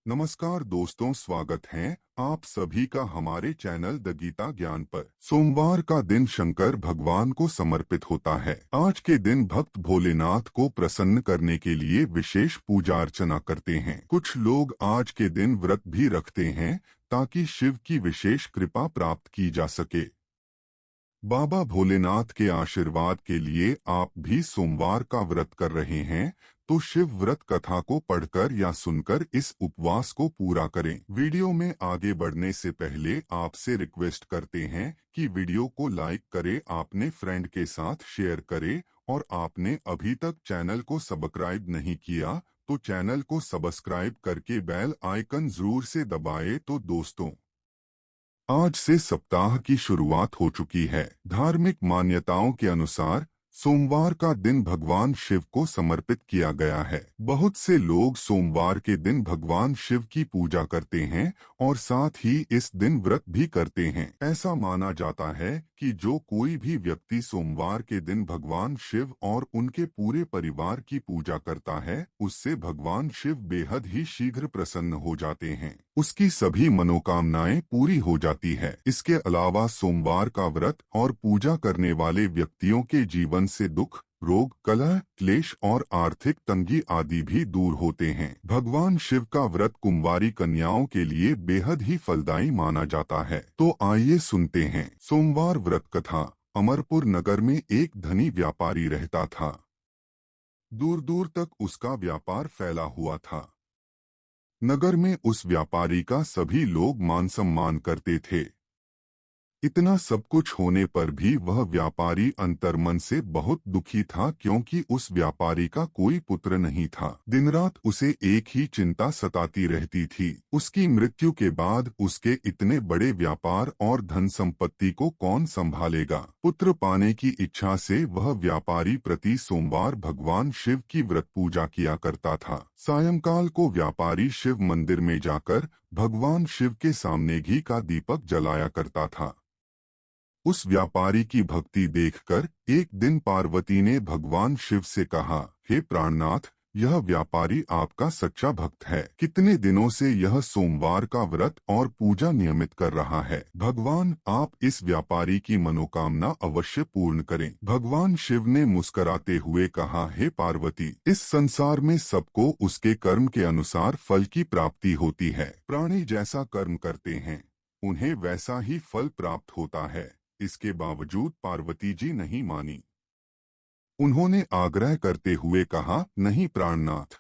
नमस्कार दोस्तों, स्वागत है आप सभी का हमारे चैनल द गीता ज्ञान पर। सोमवार का दिन शंकर भगवान को समर्पित होता है। आज के दिन भक्त भोलेनाथ को प्रसन्न करने के लिए विशेष पूजा अर्चना करते हैं। कुछ लोग आज के दिन व्रत भी रखते हैं ताकि शिव की विशेष कृपा प्राप्त की जा सके। बाबा भोलेनाथ के आशीर्वाद के लिए आप भी सोमवार का व्रत कर रहे हैं तो शिव व्रत कथा को पढ़कर या सुनकर इस उपवास को पूरा करें। वीडियो में आगे बढ़ने से पहले आपसे रिक्वेस्ट करते हैं कि वीडियो को लाइक करें, आपने फ्रेंड के साथ शेयर करें और आपने अभी तक चैनल को सब्सक्राइब नहीं किया तो चैनल को सब्सक्राइब करके बेल आइकन जरूर से दबाएं। तो दोस्तों, आज से सप्ताह की शुरुआत हो चुकी है। धार्मिक मान्यताओं के अनुसार सोमवार का दिन भगवान शिव को समर्पित किया गया है। बहुत से लोग सोमवार के दिन भगवान शिव की पूजा करते हैं और साथ ही इस दिन व्रत भी करते हैं। ऐसा माना जाता है कि जो कोई भी व्यक्ति सोमवार के दिन भगवान शिव और उनके पूरे परिवार की पूजा करता है, उससे भगवान शिव बेहद ही शीघ्र प्रसन्न हो जाते हैं। उसकी सभी मनोकामनाएं पूरी हो जाती है। इसके अलावा सोमवार का व्रत और पूजा करने वाले व्यक्तियों के जीवन से दुख, रोग, कलह, क्लेश और आर्थिक तंगी आदि भी दूर होते हैं। भगवान शिव का व्रत कुंवारी कन्याओं के लिए बेहद ही फलदायी माना जाता है। तो आइए सुनते हैं सोमवार व्रत कथा। अमरपुर नगर में एक धनी व्यापारी रहता था। दूर दूर तक उसका व्यापार फैला हुआ था। नगर में उस व्यापारी का सभी लोग मान सम्मान करते थे। इतना सब कुछ होने पर भी वह व्यापारी अंतर्मन से बहुत दुखी था क्योंकि उस व्यापारी का कोई पुत्र नहीं था। दिन रात उसे एक ही चिंता सताती रहती थी, उसकी मृत्यु के बाद उसके इतने बड़े व्यापार और धन संपत्ति को कौन संभालेगा। पुत्र पाने की इच्छा से वह व्यापारी प्रति सोमवार भगवान शिव की व्रत पूजा किया करता था। सायंकाल को व्यापारी शिव मंदिर में जाकर भगवान शिव के सामने घी का दीपक जलाया करता था। उस व्यापारी की भक्ति देखकर एक दिन पार्वती ने भगवान शिव से कहा, हे प्राणनाथ, यह व्यापारी आपका सच्चा भक्त है। कितने दिनों से यह सोमवार का व्रत और पूजा नियमित कर रहा है। भगवान आप इस व्यापारी की मनोकामना अवश्य पूर्ण करें। भगवान शिव ने मुस्कुराते हुए कहा, हे पार्वती, इस संसार में सबको उसके कर्म के अनुसार फल की प्राप्ति होती है। प्राणी जैसा कर्म करते हैं उन्हें वैसा ही फल प्राप्त होता है। इसके बावजूद पार्वती जी नहीं मानी। उन्होंने आग्रह करते हुए कहा, नहीं प्राणनाथ,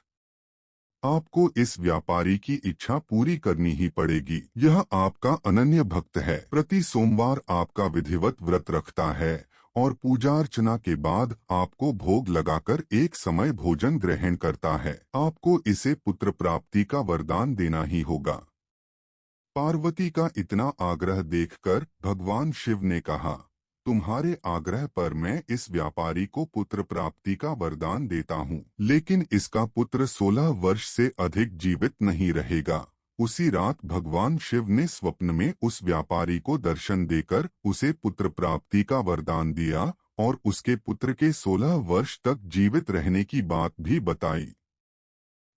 आपको इस व्यापारी की इच्छा पूरी करनी ही पड़ेगी। यह आपका अनन्य भक्त है, प्रति सोमवार आपका विधिवत व्रत रखता है और पूजा अर्चना के बाद आपको भोग लगाकर एक समय भोजन ग्रहण करता है। आपको इसे पुत्र प्राप्ति का वरदान देना ही होगा। पार्वती का इतना आग्रह देखकर भगवान शिव ने कहा, तुम्हारे आग्रह पर मैं इस व्यापारी को पुत्र प्राप्ति का वरदान देता हूँ, लेकिन इसका पुत्र 16 वर्ष से अधिक जीवित नहीं रहेगा। उसी रात भगवान शिव ने स्वप्न में उस व्यापारी को दर्शन देकर उसे पुत्र प्राप्ति का वरदान दिया और उसके पुत्र के 16 वर्ष तक जीवित रहने की बात भी बताई।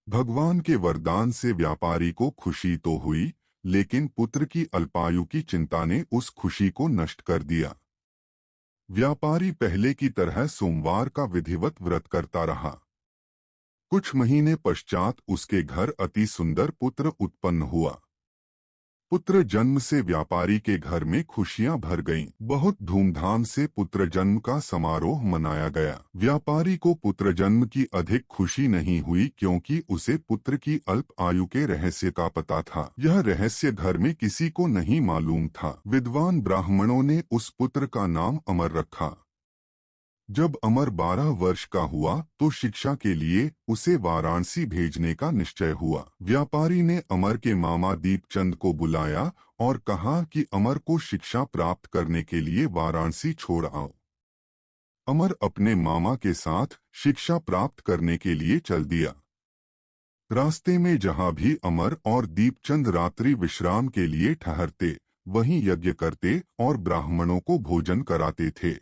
भगवान के वरदान से व्यापारी को खुशी तो हुई, लेकिन पुत्र की अल्पायु की चिंता ने उस खुशी को नष्ट कर दिया। व्यापारी पहले की तरह सोमवार का विधिवत व्रत करता रहा। कुछ महीने पश्चात उसके घर अति सुंदर पुत्र उत्पन्न हुआ। पुत्र जन्म से व्यापारी के घर में खुशियां भर गईं। बहुत धूमधाम से पुत्र जन्म का समारोह मनाया गया। व्यापारी को पुत्र जन्म की अधिक खुशी नहीं हुई क्योंकि उसे पुत्र की अल्प आयु के रहस्य का पता था। यह रहस्य घर में किसी को नहीं मालूम था। विद्वान ब्राह्मणों ने उस पुत्र का नाम अमर रखा। जब अमर 12 वर्ष का हुआ तो शिक्षा के लिए उसे वाराणसी भेजने का निश्चय हुआ। व्यापारी ने अमर के मामा दीपचंद को बुलाया और कहा कि अमर को शिक्षा प्राप्त करने के लिए वाराणसी छोड़ आओ। अमर अपने मामा के साथ शिक्षा प्राप्त करने के लिए चल दिया। रास्ते में जहां भी अमर और दीपचंद रात्रि विश्राम के लिए ठहरते, वहीं यज्ञ करते और ब्राह्मणों को भोजन कराते थे।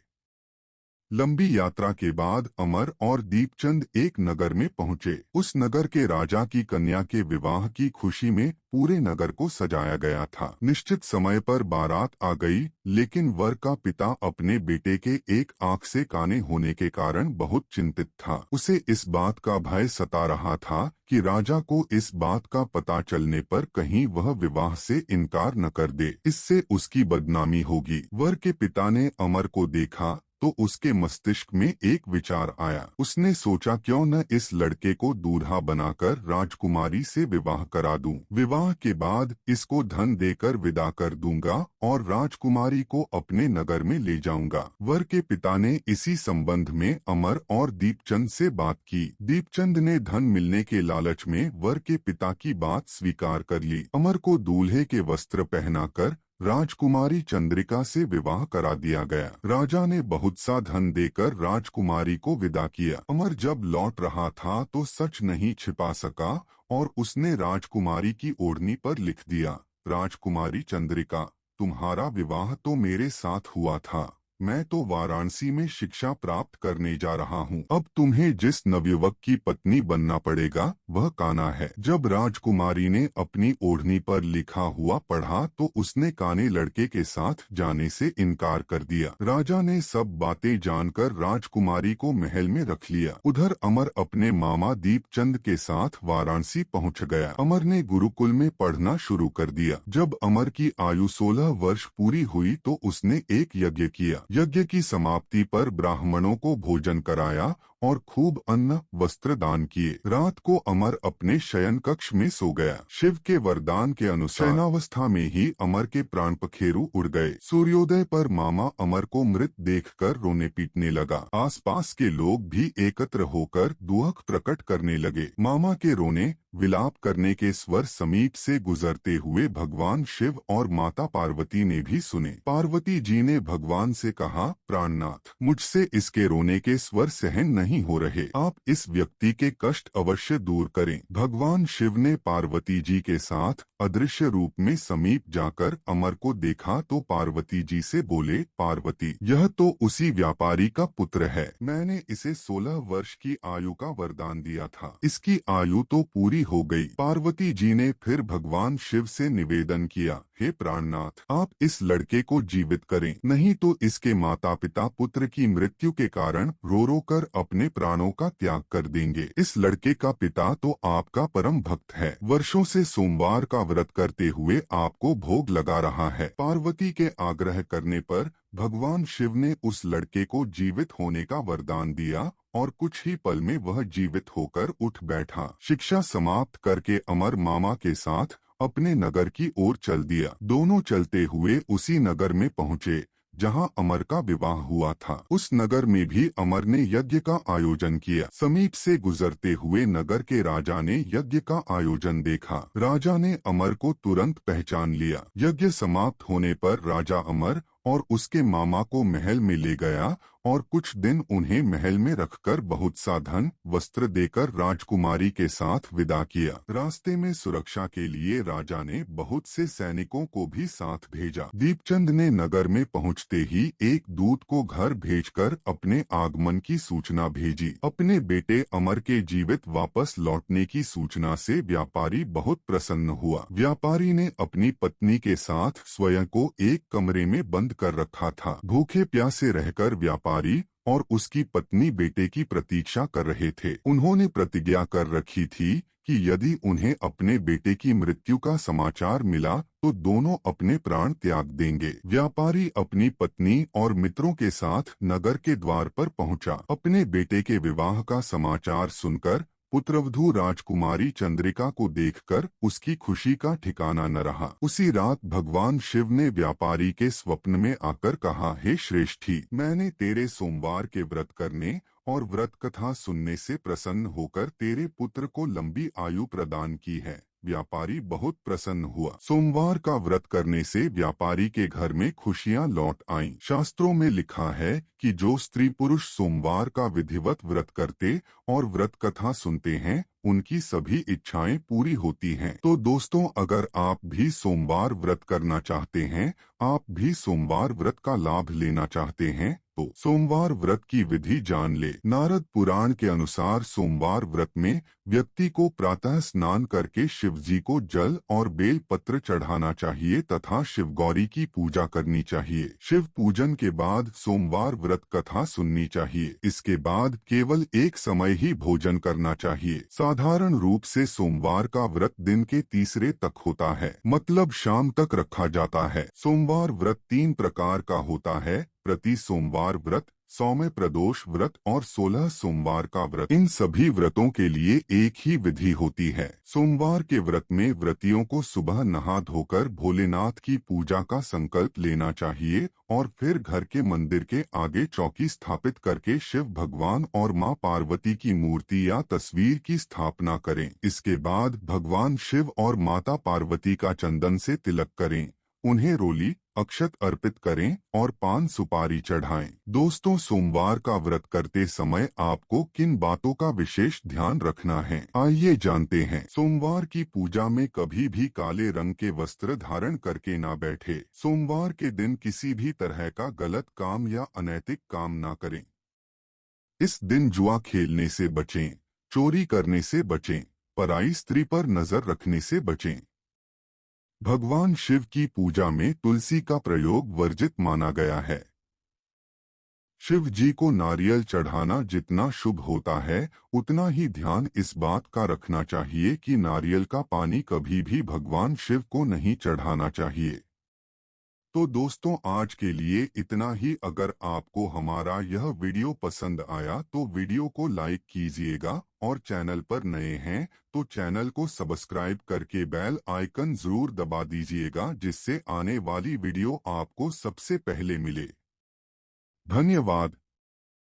लंबी यात्रा के बाद अमर और दीपचंद एक नगर में पहुंचे। उस नगर के राजा की कन्या के विवाह की खुशी में पूरे नगर को सजाया गया था। निश्चित समय पर बारात आ गई, लेकिन वर का पिता अपने बेटे के एक आंख से काने होने के कारण बहुत चिंतित था। उसे इस बात का भय सता रहा था कि राजा को इस बात का पता चलने पर कहीं वह विवाह से इनकार न कर दे, इससे उसकी बदनामी होगी। वर के पिता ने अमर को देखा तो उसके मस्तिष्क में एक विचार आया। उसने सोचा, क्यों न इस लड़के को दूल्हा बनाकर राजकुमारी से विवाह करा दूं। विवाह के बाद इसको धन देकर विदा कर दूंगा और राजकुमारी को अपने नगर में ले जाऊंगा। वर के पिता ने इसी संबंध में अमर और दीपचंद से बात की। दीपचंद ने धन मिलने के लालच में वर के पिता की बात स्वीकार कर ली। अमर को दूल्हे के वस्त्र पहनाकर राजकुमारी चंद्रिका से विवाह करा दिया गया। राजा ने बहुत सा धन देकर राजकुमारी को विदा किया। अमर जब लौट रहा था तो सच नहीं छिपा सका और उसने राजकुमारी की ओढ़नी पर लिख दिया, राजकुमारी चंद्रिका, तुम्हारा विवाह तो मेरे साथ हुआ था। मैं तो वाराणसी में शिक्षा प्राप्त करने जा रहा हूँ। अब तुम्हें जिस नवयुवक की पत्नी बनना पड़ेगा वह कान्हा है। जब राजकुमारी ने अपनी ओढ़नी पर लिखा हुआ पढ़ा तो उसने काने लड़के के साथ जाने से इनकार कर दिया। राजा ने सब बातें जानकर राजकुमारी को महल में रख लिया। उधर अमर अपने मामा दीपचंद के साथ वाराणसी पहुँच गया। अमर ने गुरुकुल में पढ़ना शुरू कर दिया। जब अमर की आयु 16 वर्ष पूरी हुई तो उसने एक यज्ञ किया। यज्ञ की समाप्ति पर ब्राह्मणों को भोजन कराया और खूब अन्न वस्त्र दान किए। रात को अमर अपने शयन कक्ष में सो गया। शिव के वरदान के अनुसार शयनावस्था में ही अमर के प्राण पखेरु उड़ गए। सूर्योदय पर मामा अमर को मृत देखकर रोने पीटने लगा। आसपास के लोग भी एकत्र होकर दुख प्रकट करने लगे। मामा के रोने विलाप करने के स्वर समीप से गुजरते हुए भगवान शिव और माता पार्वती ने भी सुने। पार्वती जी ने भगवान से कहा, प्राणनाथ, मुझसे इसके रोने के स्वर सहन नहीं हो रहे, आप इस व्यक्ति के कष्ट अवश्य दूर करें। भगवान शिव ने पार्वती जी के साथ अदृश्य रूप में समीप जाकर अमर को देखा तो पार्वती जी से बोले, पार्वती, यह तो उसी व्यापारी का पुत्र है। मैंने इसे 16 वर्ष की आयु का वरदान दिया था, इसकी आयु तो पूरी हो गई। पार्वती जी ने फिर भगवान शिव से निवेदन किया, हे प्राणनाथ, आप इस लड़के को जीवित करें, नहीं तो इसके माता पिता पुत्र की मृत्यु के कारण रो रो कर अपने प्राणों का त्याग कर देंगे। इस लड़के का पिता तो आपका परम भक्त है, वर्षों से सोमवार का व्रत करते हुए आपको भोग लगा रहा है। पार्वती के आग्रह करने पर भगवान शिव ने उस लड़के को जीवित होने का वरदान दिया और कुछ ही पल में वह जीवित होकर उठ बैठा। शिक्षा समाप्त करके अमर मामा के साथ अपने नगर की ओर चल दिया। दोनों चलते हुए उसी नगर में पहुँचे जहां अमर का विवाह हुआ था। उस नगर में भी अमर ने यज्ञ का आयोजन किया। समीप से गुजरते हुए नगर के राजा ने यज्ञ का आयोजन देखा। राजा ने अमर को तुरंत पहचान लिया। यज्ञ समाप्त होने पर राजा अमर और उसके मामा को महल में ले गया और कुछ दिन उन्हें महल में रखकर बहुत सा धन वस्त्र देकर राजकुमारी के साथ विदा किया। रास्ते में सुरक्षा के लिए राजा ने बहुत से सैनिकों को भी साथ भेजा। दीपचंद ने नगर में पहुंचते ही एक दूत को घर भेजकर अपने आगमन की सूचना भेजी। अपने बेटे अमर के जीवित वापस लौटने की सूचना से व्यापारी बहुत प्रसन्न हुआ। व्यापारी ने अपनी पत्नी के साथ स्वयं को एक कमरे में बंद कर रखा था। भूखे प्यासे रहकर व्यापारी और उसकी पत्नी बेटे की प्रतीक्षा कर रहे थे। उन्होंने प्रतिज्ञा कर रखी थी कि यदि उन्हें अपने बेटे की मृत्यु का समाचार मिला तो दोनों अपने प्राण त्याग देंगे। व्यापारी अपनी पत्नी और मित्रों के साथ नगर के द्वार पर पहुंचा। अपने बेटे के विवाह का समाचार सुनकर पुत्रवधू राजकुमारी चंद्रिका को देखकर उसकी खुशी का ठिकाना न रहा। उसी रात भगवान शिव ने व्यापारी के स्वप्न में आकर कहा, हे श्रेष्ठी, मैंने तेरे सोमवार के व्रत करने और व्रत कथा सुनने से प्रसन्न होकर तेरे पुत्र को लंबी आयु प्रदान की है। व्यापारी बहुत प्रसन्न हुआ। सोमवार का व्रत करने से व्यापारी के घर में खुशियां लौट आईं। शास्त्रों में लिखा है कि जो स्त्री पुरुष सोमवार का विधिवत व्रत करते और व्रत कथा सुनते हैं उनकी सभी इच्छाएं पूरी होती हैं। तो दोस्तों, अगर आप भी सोमवार व्रत करना चाहते हैं, आप भी सोमवार व्रत का लाभ लेना चाहते हैं, तो सोमवार व्रत की विधि जान ले। नारद पुराण के अनुसार सोमवार व्रत में व्यक्ति को प्रातः स्नान करके शिव जी को जल और बेल पत्र चढ़ाना चाहिए तथा शिव गौरी की पूजा करनी चाहिए। शिव पूजन के बाद सोमवार व्रत कथा सुननी चाहिए। इसके बाद केवल एक समय ही भोजन करना चाहिए। साधारण रूप से सोमवार का व्रत दिन के तीसरे तक होता है, मतलब शाम तक रखा जाता है। सोमवार व्रत 3 प्रकार का होता है: प्रति सोमवार व्रत, सौम्य प्रदोष व्रत और 16 सोमवार का व्रत। इन सभी व्रतों के लिए एक ही विधि होती है। सोमवार के व्रत में व्रतियों को सुबह नहा धोकर भोलेनाथ की पूजा का संकल्प लेना चाहिए और फिर घर के मंदिर के आगे चौकी स्थापित करके शिव भगवान और मां पार्वती की मूर्ति या तस्वीर की स्थापना करें। इसके बाद भगवान शिव और माता पार्वती का चंदन से तिलक करें, उन्हें रोली अक्षत अर्पित करें और पान सुपारी चढ़ाएं। दोस्तों, सोमवार का व्रत करते समय आपको किन बातों का विशेष ध्यान रखना है, आइए जानते हैं। सोमवार की पूजा में कभी भी काले रंग के वस्त्र धारण करके ना बैठे। सोमवार के दिन किसी भी तरह का गलत काम या अनैतिक काम ना करें। इस दिन जुआ खेलने से बचें, चोरी करने से बचें, पराई स्त्री पर नजर रखने से बचें। भगवान शिव की पूजा में तुलसी का प्रयोग वर्जित माना गया है। शिव जी को नारियल चढ़ाना जितना शुभ होता है, उतना ही ध्यान इस बात का रखना चाहिए कि नारियल का पानी कभी भी भगवान शिव को नहीं चढ़ाना चाहिए। तो दोस्तों, आज के लिए इतना ही। अगर आपको हमारा यह वीडियो पसंद आया तो वीडियो को लाइक कीजिएगा और चैनल पर नए हैं तो चैनल को सब्सक्राइब करके बेल आइकन जरूर दबा दीजिएगा, जिससे आने वाली वीडियो आपको सबसे पहले मिले। धन्यवाद।